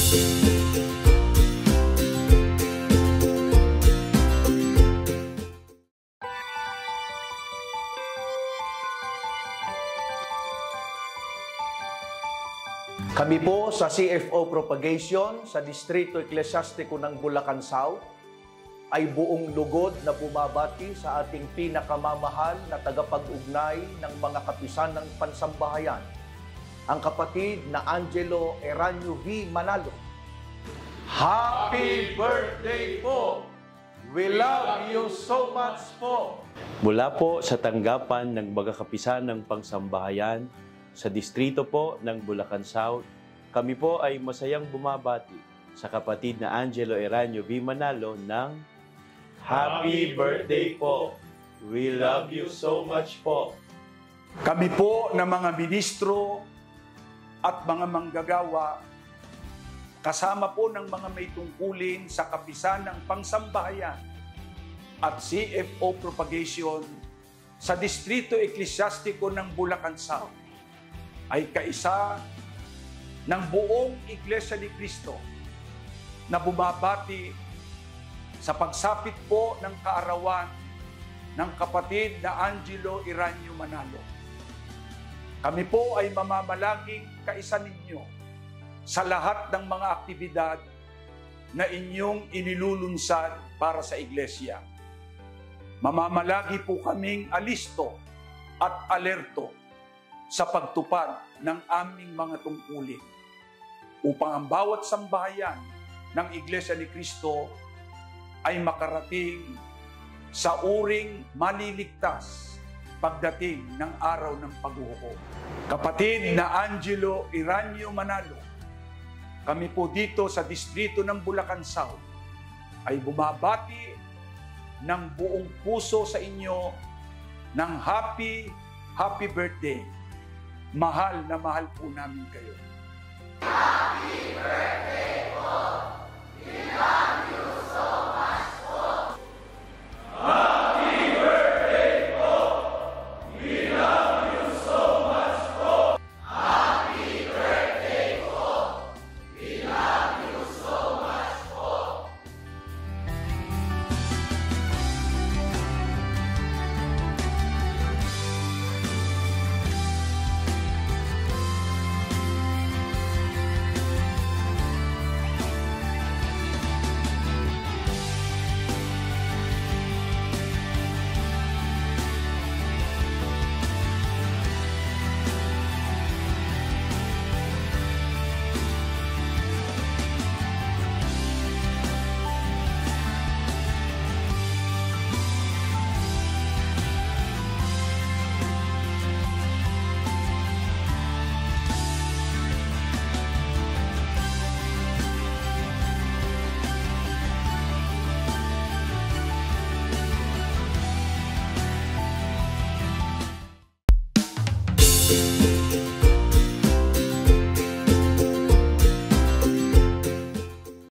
Kami po sa CFO Propagation sa Distrito Eklesiastiko ng Bulacan South ay buong lugod na bumabati sa ating pinakamamahal na tagapag-ugnay ng mga kapisan ng pansambahayan, ang kapatid na Angelo Eranio V. Manalo. Happy birthday po! We love you so much po! Mula po sa tanggapan ng mga kapisan ng pangsambahayan sa distrito po ng Bulacan South, kami po ay masayang bumabati sa kapatid na Angelo Eranio V. Manalo ng Happy Birthday po! We love you so much po! Kami po na mga ministro at mga manggagawa, kasama po ng mga may tungkulin sa kapisan ng pangsambahayan at CFO Propagation sa Distrito Eklesiastiko ng Bulacan South, ay kaisa ng buong Iglesia ni Cristo na bumabati sa pagsapit po ng kaarawan ng kapatid na Angelo Eranio Manalo. Kami po ay mamamalaging kaisa ninyo sa lahat ng mga aktibidad na inyong inilulunsad para sa Iglesia. Mamamalagi po kaming alisto at alerto sa pagtupad ng aming mga tungkulin upang ang bawat sambahayan ng Iglesia ni Cristo ay makarating sa uring maliligtas pagdating ng araw ng paghuhukom. Kapatid na Angelo Eranio Manalo, kami po dito sa distrito ng Bulacan South ay bumabati ng buong puso sa inyo ng happy birthday. Mahal na mahal po namin kayo.